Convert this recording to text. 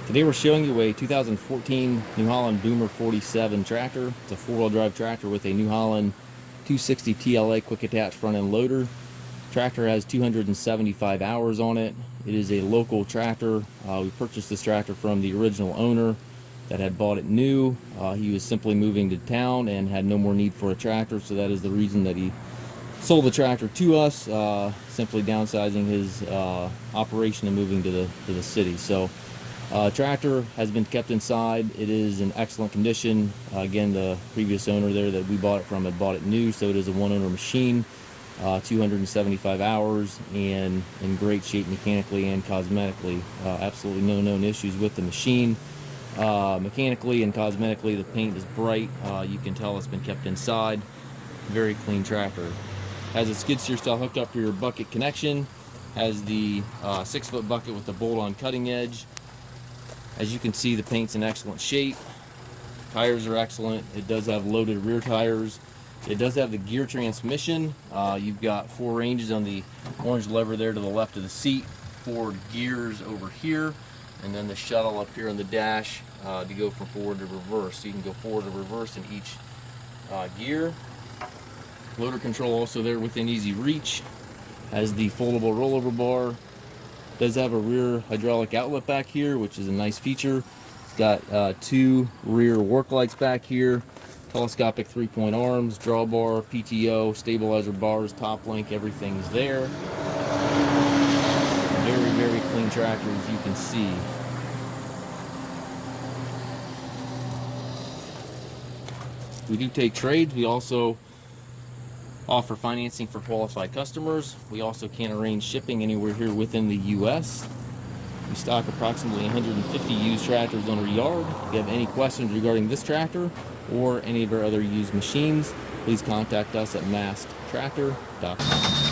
Today we're showing you a 2014 New Holland Boomer 47 tractor. It's a four-wheel drive tractor with a New Holland 260 TLA quick attach front end loader. Tractor has 275 hours on it. It is a local tractor. We purchased this tractor from the original owner that had bought it new. He was simply moving to town and had no more need for a tractor, so that is the reason that he sold the tractor to us, simply downsizing his operation and moving to the city. So tractor has been kept inside. It is in excellent condition. Again, the previous owner there that we bought it from had bought it new, so it is a one-owner machine. 275 hours and in great shape mechanically and cosmetically. Absolutely no known issues with the machine. Mechanically and cosmetically, the paint is bright. You can tell it's been kept inside. Very clean tractor. Has a skid steer style hookup for your bucket connection. Has the 6-foot bucket with the bolt-on cutting edge. As you can see, the paint's in excellent shape. Tires are excellent. It does have loaded rear tires. It does have the gear transmission. You've got 4 ranges on the orange lever there to the left of the seat, 4 gears over here, and then the shuttle up here on the dash to go from forward to reverse. So you can go forward to reverse in each gear. Loader control also there within easy reach. Has the foldable rollover bar. Does have a rear hydraulic outlet back here, which is a nice feature. It's got 2 rear work lights back here. Telescopic 3-point arms, drawbar, PTO, stabilizer bars, top link, everything's there. Very, very clean tractor, as you can see. We do take trades. We also offer financing for qualified customers. We also can arrange shipping anywhere here within the U.S. We stock approximately 150 used tractors on our yard. If you have any questions regarding this tractor or any of our other used machines, please contact us at masttractor.com.